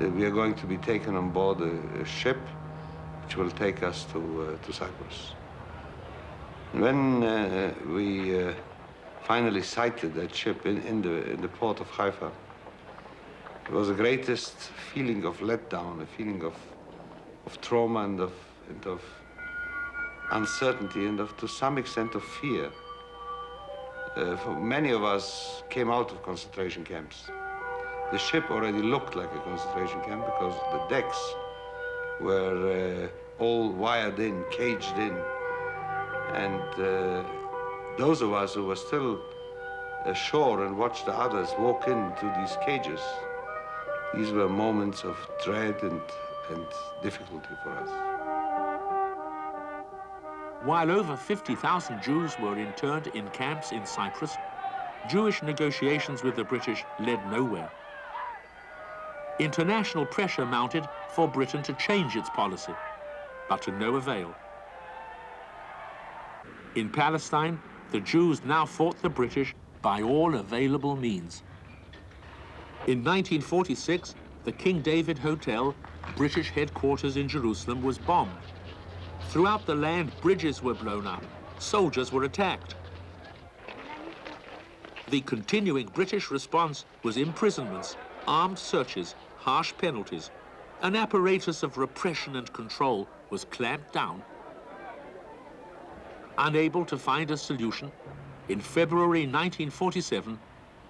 we are going to be taken on board a ship which will take us to Cyprus. When we finally sighted that ship in the port of Haifa, it was the greatest feeling of letdown, a feeling of trauma and of uncertainty and to some extent of fear. For many of us came out of concentration camps. The ship already looked like a concentration camp because the decks were all wired in, caged in. And those of us who were still ashore and watched the others walk into these cages, these were moments of dread and difficulty for us. While over 50,000 Jews were interned in camps in Cyprus, Jewish negotiations with the British led nowhere. International pressure mounted for Britain to change its policy, but to no avail. In Palestine, the Jews now fought the British by all available means. In 1946, the King David Hotel, British headquarters in Jerusalem, was bombed. Throughout the land, bridges were blown up. Soldiers were attacked. The continuing British response was imprisonments, armed searches, harsh penalties. An apparatus of repression and control was clamped down. Unable to find a solution, in February 1947,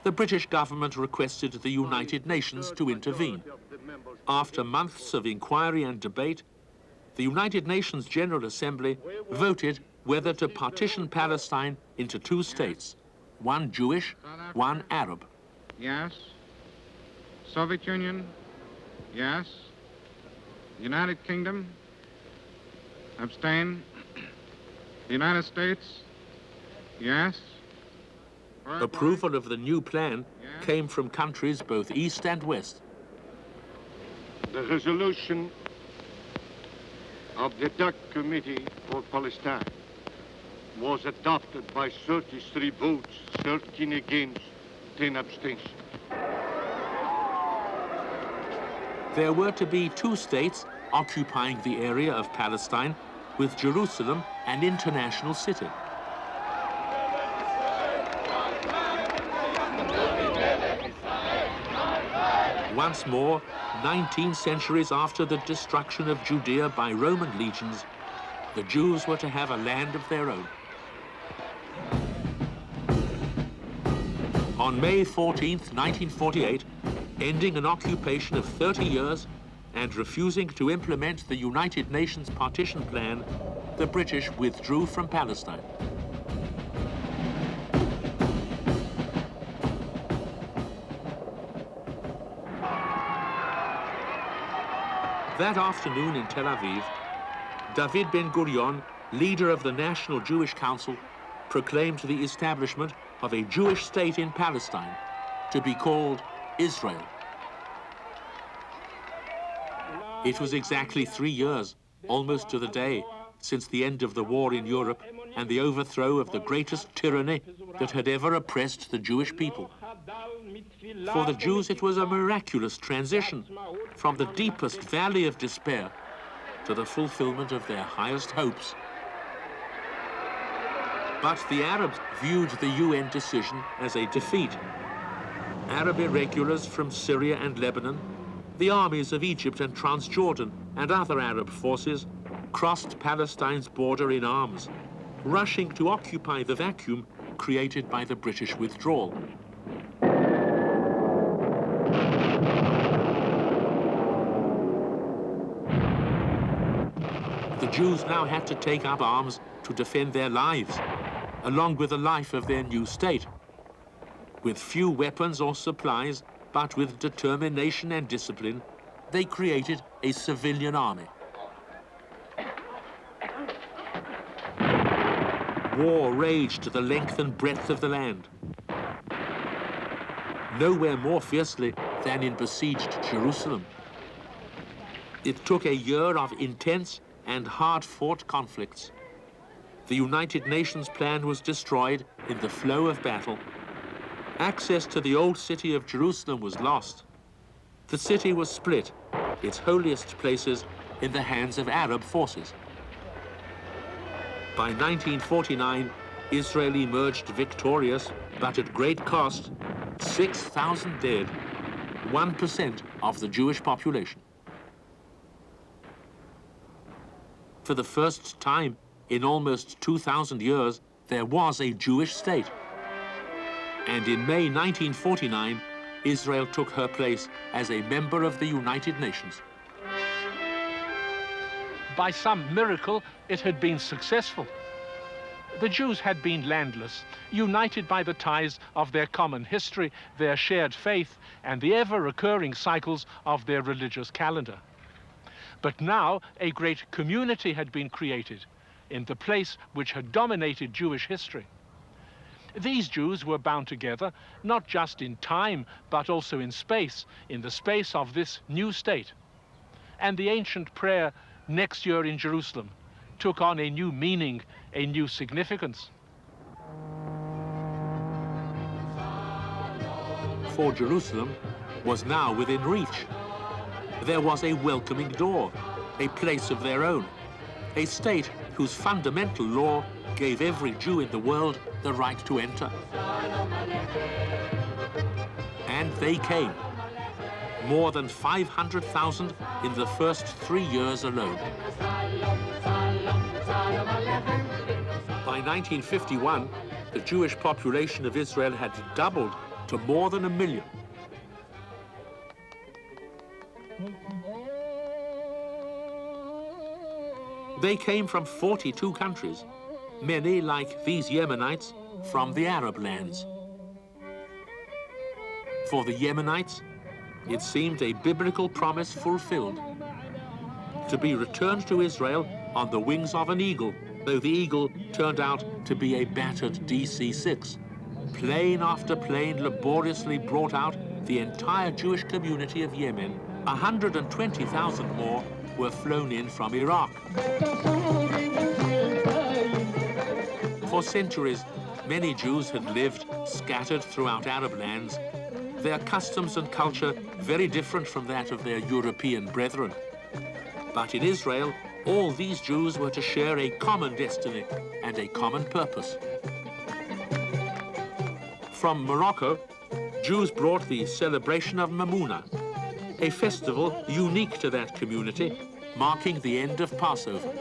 the British government requested the United Nations to intervene. After months of inquiry and debate, the United Nations General Assembly voted whether to partition Palestine into two states, one Jewish, one Arab. Yes. Soviet Union? Yes. United Kingdom? Abstain. The United States? Yes. Approval of the new plan came from countries both east and west. The resolution of the DAC Committee for Palestine was adopted by 33 votes, 13 against, 10 abstentions. There were to be two states occupying the area of Palestine, with Jerusalem an international city. Once more, 19 centuries after the destruction of Judea by Roman legions, the Jews were to have a land of their own. On May 14th, 1948, ending an occupation of 30 years and refusing to implement the United Nations partition plan, the British withdrew from Palestine. That afternoon in Tel Aviv, David Ben-Gurion, leader of the National Jewish Council, proclaimed the establishment of a Jewish state in Palestine to be called Israel. It was exactly 3 years, almost to the day, since the end of the war in Europe and the overthrow of the greatest tyranny that had ever oppressed the Jewish people. For the Jews, it was a miraculous transition from the deepest valley of despair to the fulfillment of their highest hopes. But the Arabs viewed the UN decision as a defeat. Arab irregulars from Syria and Lebanon, the armies of Egypt and Transjordan and other Arab forces crossed Palestine's border in arms, rushing to occupy the vacuum created by the British withdrawal. The Jews now had to take up arms to defend their lives, along with the life of their new state. With few weapons or supplies, but with determination and discipline, they created a civilian army. War raged the length and breadth of the land. Nowhere more fiercely than in besieged Jerusalem. It took a year of intense and hard-fought conflicts. The United Nations plan was destroyed in the flow of battle. Access to the old city of Jerusalem was lost. The city was split, its holiest places in the hands of Arab forces. By 1949, Israel emerged victorious, but at great cost, 6,000 dead, 1% of the Jewish population. For the first time in almost 2,000 years, there was a Jewish state. And in May 1949, Israel took her place as a member of the United Nations. By some miracle, it had been successful. The Jews had been landless, united by the ties of their common history, their shared faith, and the ever-recurring cycles of their religious calendar. But now a great community had been created in the place which had dominated Jewish history. These Jews were bound together, not just in time, but also in the space of this new state. And the ancient prayer, "Next year in Jerusalem," took on a new meaning, a new significance. For Jerusalem was now within reach. There was a welcoming door, a place of their own, a state whose fundamental law gave every Jew in the world the right to enter. And they came. More than 500,000 in the first 3 years alone. By 1951, the Jewish population of Israel had doubled to more than 1 million. They came from 42 countries, many, like these Yemenites, from the Arab lands. For the Yemenites, it seemed a biblical promise fulfilled, to be returned to Israel on the wings of an eagle, though the eagle turned out to be a battered DC-6. Plane after plane laboriously brought out the entire Jewish community of Yemen. 120,000 more were flown in from Iraq. For centuries, many Jews had lived scattered throughout Arab lands, their customs and culture very different from that of their European brethren. But in Israel, all these Jews were to share a common destiny and a common purpose. From Morocco, Jews brought the celebration of Mamuna, a festival unique to that community, marking the end of Passover.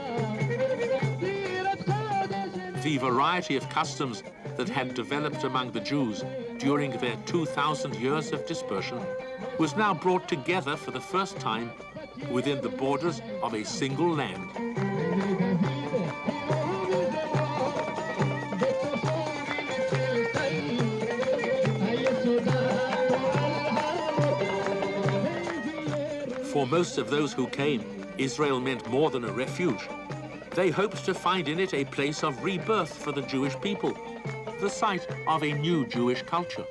The variety of customs that had developed among the Jews during their 2,000 years of dispersion was now brought together for the first time within the borders of a single land. For most of those who came, Israel meant more than a refuge. They hoped to find in it a place of rebirth for the Jewish people, the site of a new Jewish culture.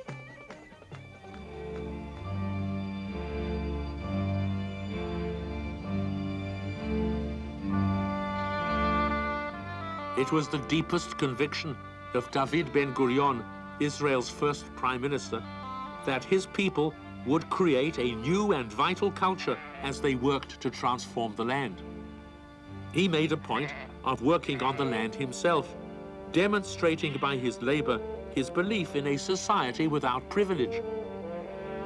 It was the deepest conviction of David Ben-Gurion, Israel's first prime minister, that his people would create a new and vital culture as they worked to transform the land. He made a point of working on the land himself, demonstrating by his labor his belief in a society without privilege.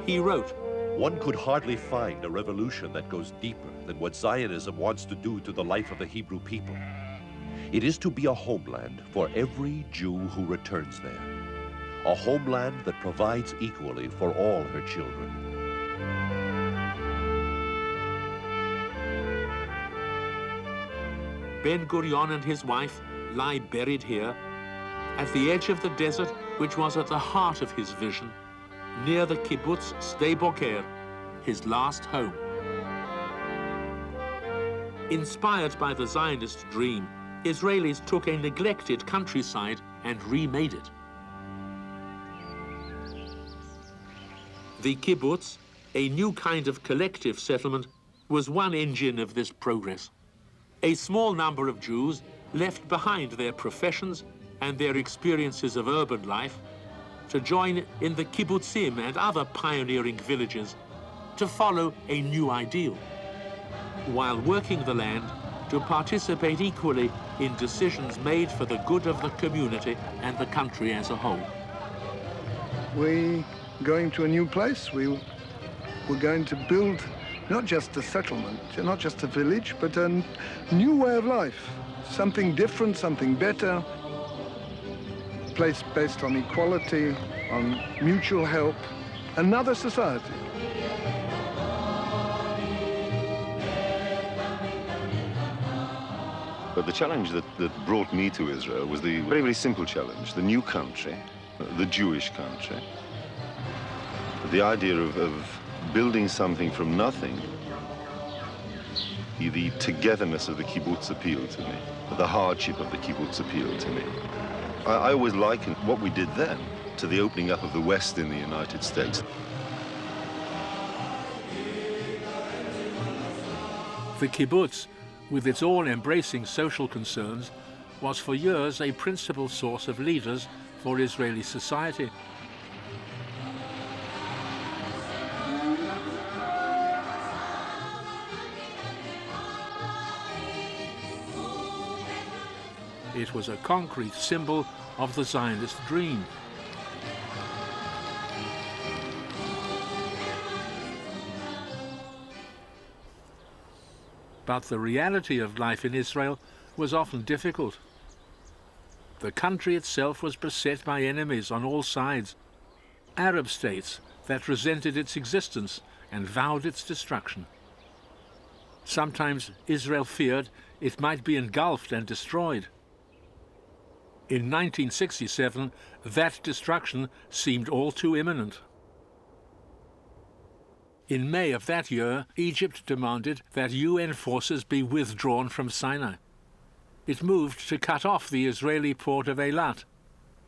He wrote, "One could hardly find a revolution that goes deeper than what Zionism wants to do to the life of the Hebrew people. It is to be a homeland for every Jew who returns there, a homeland that provides equally for all her children." Ben-Gurion and his wife lie buried here, at the edge of the desert which was at the heart of his vision, near the kibbutz Sde Boker, his last home. Inspired by the Zionist dream, Israelis took a neglected countryside and remade it. The kibbutz, a new kind of collective settlement, was one engine of this progress. A small number of Jews left behind their professions and their experiences of urban life to join in the kibbutzim and other pioneering villages to follow a new ideal, while working the land to participate equally in decisions made for the good of the community and the country as a whole. We're going to a new place. We're going to build not just a settlement, not just a village, but a new way of life. Something different, something better. A place based on equality, on mutual help. Another society. But the challenge that brought me to Israel was the very, very simple challenge. The new country, the Jewish country. The idea of building something from nothing. The togetherness of the kibbutz appealed to me. The hardship of the kibbutz appealed to me. I always likened what we did then to the opening up of the West in the United States. The kibbutz, with its all-embracing social concerns, was for years a principal source of leaders for Israeli society. It was a concrete symbol of the Zionist dream. But the reality of life in Israel was often difficult. The country itself was beset by enemies on all sides, Arab states that resented its existence and vowed its destruction. Sometimes Israel feared it might be engulfed and destroyed. In 1967, that destruction seemed all too imminent. In May of that year, Egypt demanded that UN forces be withdrawn from Sinai. It moved to cut off the Israeli port of Eilat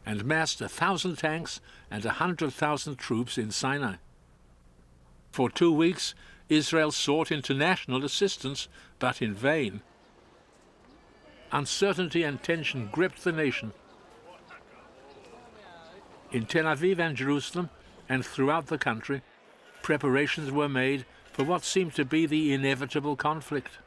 and massed 1,000 tanks and 100,000 troops in Sinai. For 2 weeks, Israel sought international assistance, but in vain. Uncertainty and tension gripped the nation. In Tel Aviv and Jerusalem, and throughout the country, preparations were made for what seemed to be the inevitable conflict.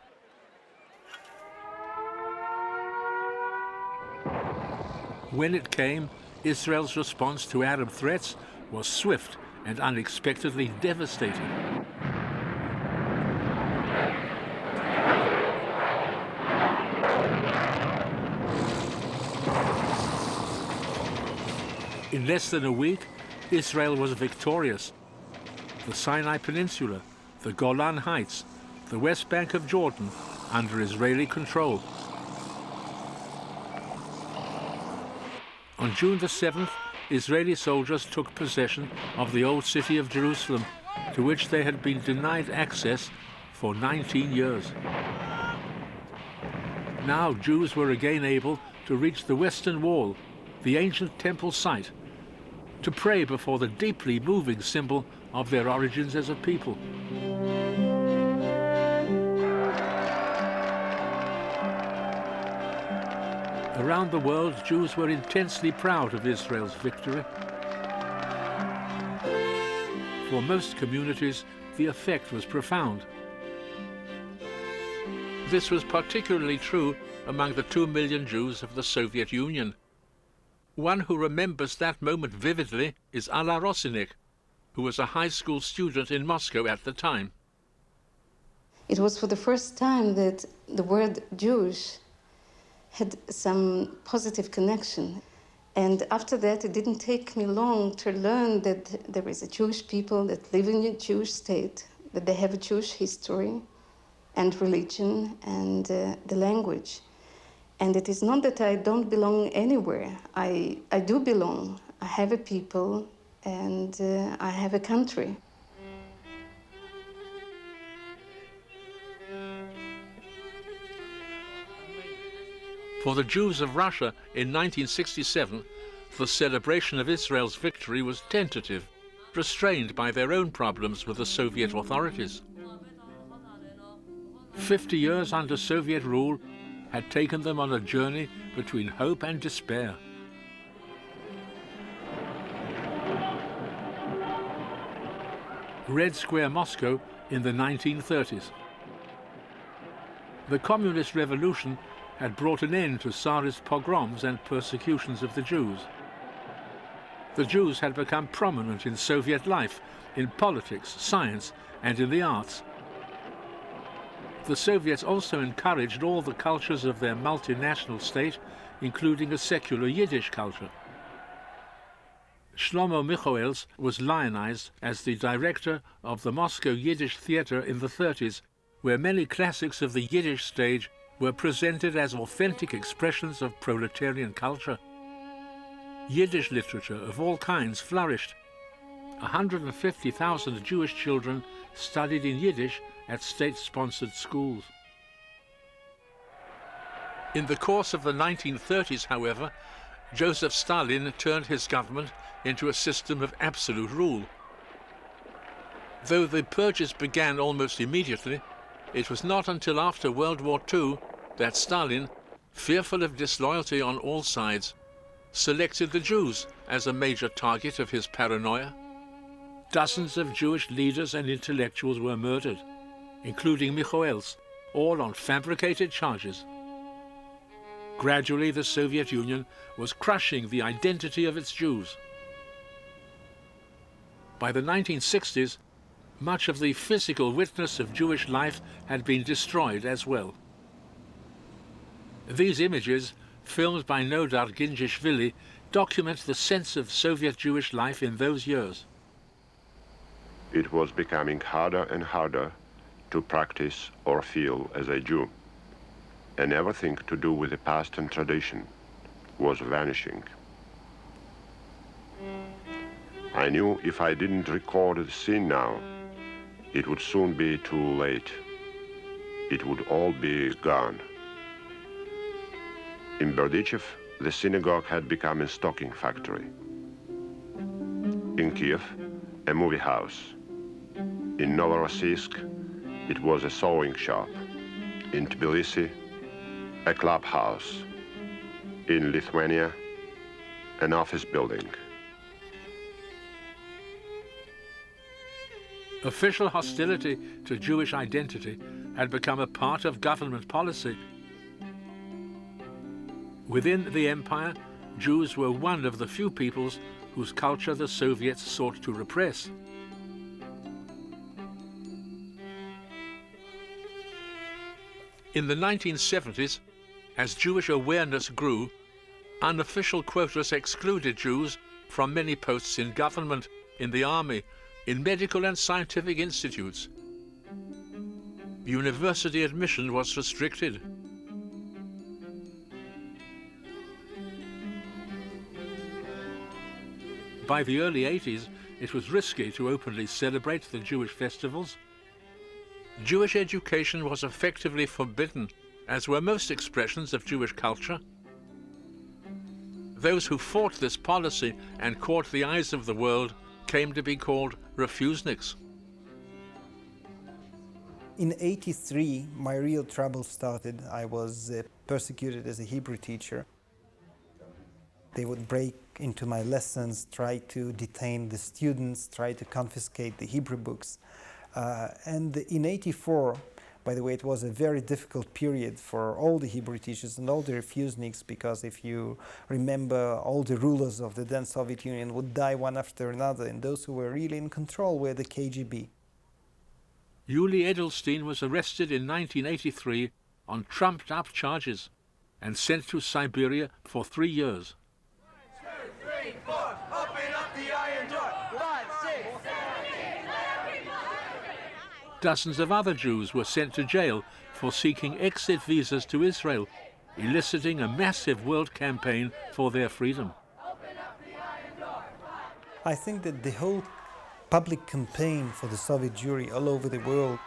When it came, Israel's response to Arab threats was swift and unexpectedly devastating. In less than a week, Israel was victorious. The Sinai Peninsula, the Golan Heights, the West Bank of Jordan, under Israeli control. On June the 7th, Israeli soldiers took possession of the old city of Jerusalem, to which they had been denied access for 19 years. Now Jews were again able to reach the Western Wall, the ancient temple site, to pray before the deeply moving symbol of their origins as a people. Around the world, Jews were intensely proud of Israel's victory. For most communities, the effect was profound. This was particularly true among the 2 million Jews of the Soviet Union. One who remembers that moment vividly is Alla Rosinek, who was a high school student in Moscow at the time. It was for the first time that the word Jewish had some positive connection. And after that, it didn't take me long to learn that there is a Jewish people that live in a Jewish state, that they have a Jewish history and religion and the language. And it is not that I don't belong anywhere. I do belong. I have a people and I have a country. For the Jews of Russia in 1967, the celebration of Israel's victory was tentative, restrained by their own problems with the Soviet authorities. 50 years under Soviet rule had taken them on a journey between hope and despair. Red Square Moscow in the 1930s. The Communist Revolution had brought an end to Tsarist pogroms and persecutions of the Jews. The Jews had become prominent in Soviet life, in politics, science, and in the arts. The Soviets also encouraged all the cultures of their multinational state, including a secular Yiddish culture. Shlomo Michoels was lionized as the director of the Moscow Yiddish Theatre in the 30s, where many classics of the Yiddish stage were presented as authentic expressions of proletarian culture. Yiddish literature of all kinds flourished. 150,000 Jewish children studied in Yiddish at state-sponsored schools. In the course of the 1930s, however, Joseph Stalin turned his government into a system of absolute rule. Though the purges began almost immediately, it was not until after World War II that Stalin, fearful of disloyalty on all sides, selected the Jews as a major target of his paranoia. Dozens of Jewish leaders and intellectuals were murdered, including Michoels, all on fabricated charges. Gradually, the Soviet Union was crushing the identity of its Jews. By the 1960s, much of the physical witness of Jewish life had been destroyed as well. These images, filmed by Nodar Gingishvili, document the sense of Soviet Jewish life in those years. It was becoming harder and harder to practice or feel as a Jew, and everything to do with the past and tradition was vanishing. I knew if I didn't record the scene now, it would soon be too late. It would all be gone. In Berdichev, the synagogue had become a stocking factory. In Kiev, a movie house. In Novorossiysk, it was a sewing shop. In Tbilisi, a clubhouse. In Lithuania, an office building. Official hostility to Jewish identity had become a part of government policy. Within the empire, Jews were one of the few peoples whose culture the Soviets sought to repress. In the 1970s, as Jewish awareness grew, unofficial quotas excluded Jews from many posts in government, in the army, in medical and scientific institutes. University admission was restricted. By the early 80s, it was risky to openly celebrate the Jewish festivals. Jewish education was effectively forbidden, as were most expressions of Jewish culture. Those who fought this policy and caught the eyes of the world came to be called refuseniks. In '83, my real trouble started. I was persecuted as a Hebrew teacher. They would break into my lessons, try to detain the students, try to confiscate the Hebrew books. And in '84, by the way, it was a very difficult period for all the Hebrew teachers and all the refuseniks, because if you remember, all the rulers of the then Soviet Union would die one after another, and those who were really in control were the KGB. Yuli Edelstein was arrested in 1983 on trumped-up charges and sent to Siberia for 3 years. 1, 2, 3, 4, open up the iron door. 5, 6, 7, 8, 9. Dozens of other Jews were sent to jail for seeking exit visas to Israel, eliciting a massive world campaign for their freedom. I think that the whole public campaign for the Soviet Jewry all over the world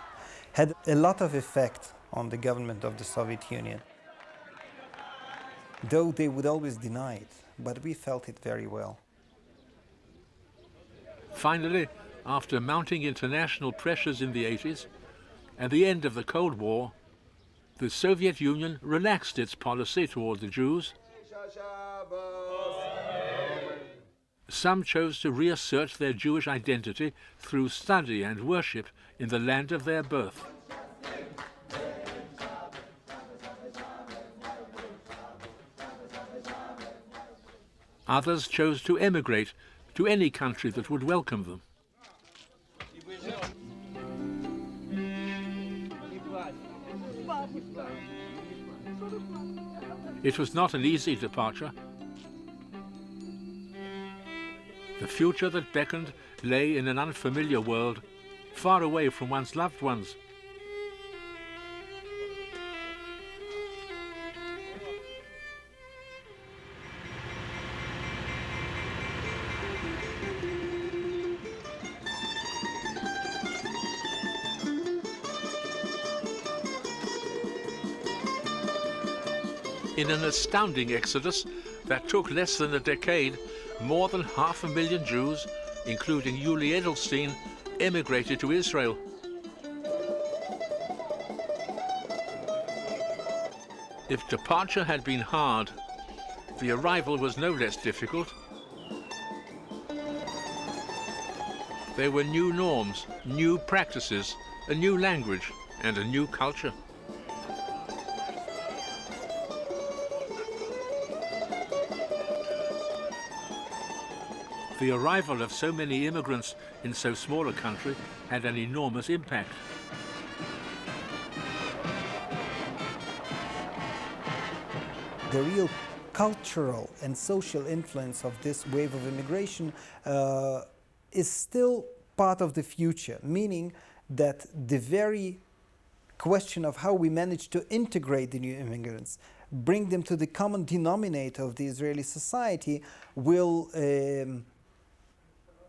had a lot of effect on the government of the Soviet Union. Though they would always deny it, but we felt it very well. Finally, after mounting international pressures in the 80s and the end of the Cold War, the Soviet Union relaxed its policy toward the Jews. Some chose to reassert their Jewish identity through study and worship in the land of their birth. Others chose to emigrate to any country that would welcome them. It was not an easy departure. The future that beckoned lay in an unfamiliar world, far away from one's loved ones. In an astounding exodus that took less than a decade, more than 500,000 Jews, including Yuli Edelstein, emigrated to Israel. If departure had been hard, the arrival was no less difficult. There were new norms, new practices, a new language, and a new culture. The arrival of so many immigrants in so small a country had an enormous impact. The real cultural and social influence of this wave of immigration is still part of the future, meaning that the very question of how we manage to integrate the new immigrants, bring them to the common denominator of the Israeli society,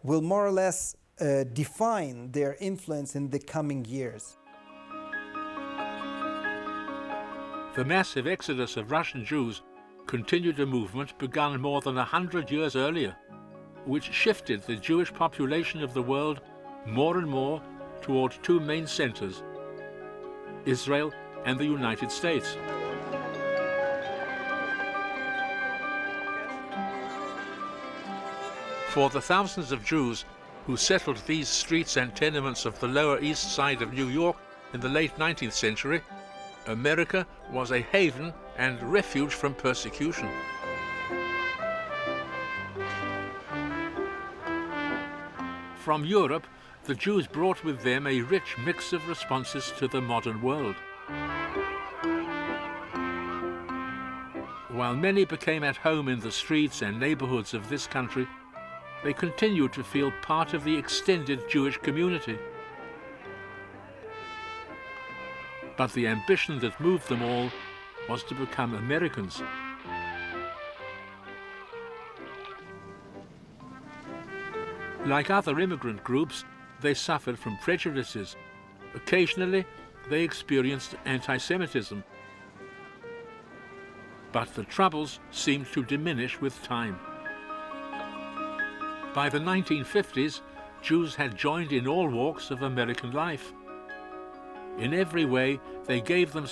will more or less define their influence in the coming years. The massive exodus of Russian Jews continued a movement begun more than 100 years earlier, which shifted the Jewish population of the world more and more toward two main centers, Israel and the United States. For the thousands of Jews who settled these streets and tenements of the Lower East Side of New York in the late 19th century, America was a haven and refuge from persecution. From Europe, the Jews brought with them a rich mix of responses to the modern world. While many became at home in the streets and neighborhoods of this country, they continued to feel part of the extended Jewish community. But the ambition that moved them all was to become Americans. Like other immigrant groups, they suffered from prejudices. Occasionally, they experienced anti-Semitism. But the troubles seemed to diminish with time. By the 1950s, Jews had joined in all walks of American life. In every way, they gave themselves